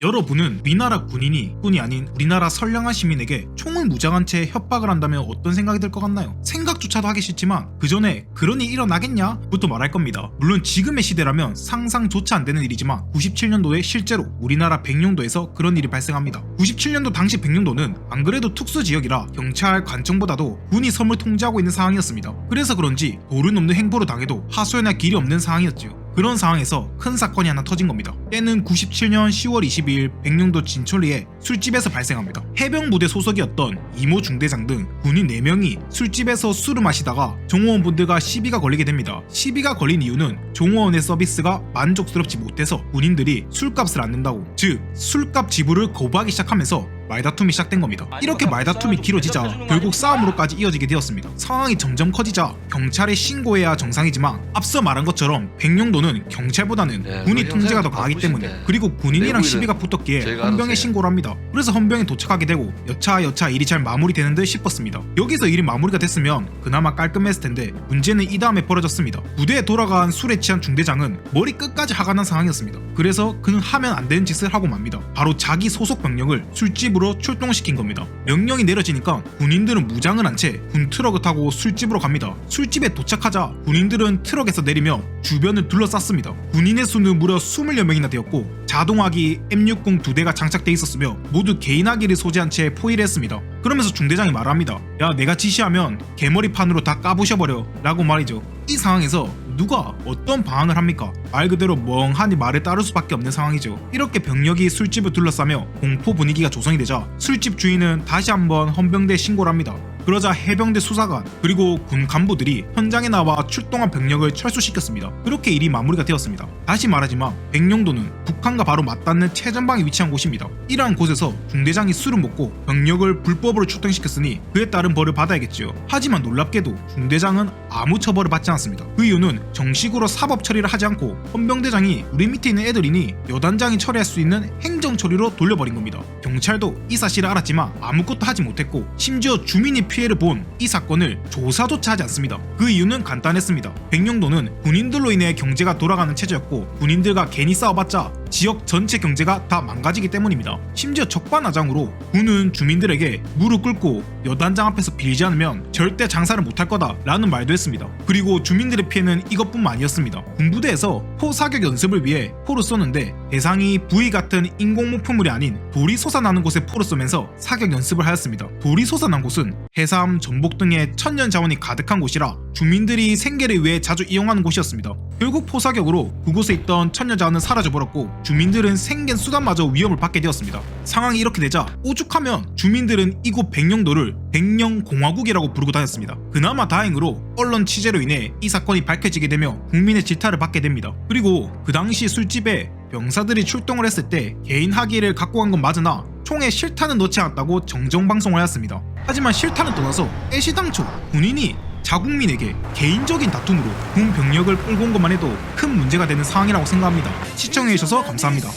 여러분은 우리나라 군인이 뿐이 아닌 우리나라 선량한 시민에게 총을 무장한 채 협박을 한다면 어떤 생각이 들 것 같나요? 생각조차도 하기 싫지만 그 전에 그런 일이 일어나겠냐? 부터 말할 겁니다. 물론 지금의 시대라면 상상조차 안 되는 일이지만 97년도에 실제로 우리나라 백령도에서 그런 일이 발생합니다. 97년도 당시 백령도는 안 그래도 특수지역이라 경찰 관청보다도 군이 섬을 통제하고 있는 상황이었습니다. 그래서 그런지 도를 넘는 행보를 당해도 하소연할 길이 없는 상황이었죠. 그런 상황에서 큰 사건이 하나 터진 겁니다. 때는 97년 10월 22일 백령도 진천리에 술집에서 발생합니다. 해병부대 소속이었던 이모 중대장 등 군인 4명이 술집에서 술을 마시다가 종호원분들과 시비가 걸리게 됩니다. 시비가 걸린 이유는 종호원의 서비스가 만족스럽지 못해서 군인들이 술값을 안 낸다고, 즉 술값 지불을 거부하기 시작하면서 말다툼이 시작된 겁니다. 이렇게 말다툼이 길어지자 결국 싸움으로까지 이어지게 되었습니다. 상황이 점점 커지자 경찰에 신고해야 정상이지만 앞서 말한 것처럼 백령도는 경찰보다는 군이 통제가 더 강하기 때문에, 그리고 군인이랑 시비가 붙었기에 헌병에 신고를 합니다. 그래서 헌병에 도착하게 되고 여차 일이 잘 마무리되는 듯 싶었습니다. 여기서 일이 마무리가 됐으면 그나마 깔끔했을 텐데 문제는 이 다음에 벌어졌습니다. 부대에 돌아간 술에 취한 중대장은 머리 끝까지 화가 난 상황이었습니다. 그래서 그는 하면 안 되는 짓을 하고 맙니다. 바로 자기 소속 병력을 술집으로 출동시킨 겁니다. 명령이 내려지니까 군인들은 무장을 한 채 군 트럭을 타고 술집으로 갑니다. 술집에 도착하자 군인들은 트럭에서 내리며 주변을 둘러쌌습니다. 군인의 수는 무려 20여 명이나 되었고 자동화기 M60 2대가 장착돼 있었으며 모두 개인화기를 소지한 채 포위를 했습니다. 그러면서 중대장이 말합니다. 야, 내가 지시하면 개머리판으로 다 까부셔버려 라고 말이죠. 이 상황에서 누가 어떤 방안을 합니까? 말 그대로 멍하니 말을 따를 수밖에 없는 상황이죠. 이렇게 병력이 술집을 둘러싸며 공포 분위기가 조성이 되자 술집 주인은 다시 한번 헌병대에 신고를 합니다. 그러자 해병대 수사관 그리고 군 간부들이 현장에 나와 출동한 병력을 철수시켰습니다. 그렇게 일이 마무리가 되었습니다. 다시 말하지만 백령도는 북한과 바로 맞닿는 최전방에 위치한 곳입니다. 이러한 곳에서 중대장이 술을 먹고 병력을 불법으로 출동시켰으니 그에 따른 벌을 받아야겠지요. 하지만 놀랍게도 중대장은 아무 처벌을 받지 않았습니다. 그 이유는 정식으로 사법 처리를 하지 않고 헌병대장이 우리 밑에 있는 애들이니 여단장이 처리할 수 있는 행정 처리로 돌려버린 겁니다. 경찰도 이 사실을 알았지만 아무것도 하지 못했고 심지어 주민이 피해를 본 이 사건을 조사조차 하지 않습니다. 그 이유는 간단했습니다. 백령도는 군인들로 인해 경제가 돌아가는 체제였고 군인들과 괜히 싸워봤자 지역 전체 경제가 다 망가지기 때문입니다. 심지어 적반하장으로 군은 주민들에게 무릎 꿇고 여단장 앞에서 빌지 않으면 절대 장사를 못할 거다 라는 말도 했습니다. 그리고 주민들의 피해는 이것뿐만 아니었습니다. 군부대에서 포 사격 연습을 위해 포를 쏘는데 대상이 부위 같은 인공목표물이 아닌 돌이 솟아나는 곳에 포를 쏘면서 사격 연습을 하였습니다. 돌이 솟아난 곳은 해삼, 전복 등의 천연 자원이 가득한 곳이라 주민들이 생계를 위해 자주 이용하는 곳이었습니다. 결국 포사격으로 그곳에 있던 천연 자원은 사라져버렸고 주민들은 생계 수단마저 위협을 받게 되었습니다. 상황이 이렇게 되자 오죽하면 주민들은 이곳 백령도를 백령공화국이라고 부르고 다녔습니다. 그나마 다행으로 언론 취재로 인해 이 사건이 밝혀지게 되며 국민의 질타를 받게 됩니다. 그리고 그 당시 술집에 병사들이 출동을 했을 때 개인 하기를 갖고 간 건 맞으나 총에 실탄은 넣지 않았다고 정정방송을 하였습니다. 하지만 실탄은 떠나서 애시당초 군인이 자국민에게 개인적인 다툼으로 군 병력을 끌고 온 것만 해도 큰 문제가 되는 상황이라고 생각합니다. 시청해주셔서 감사합니다.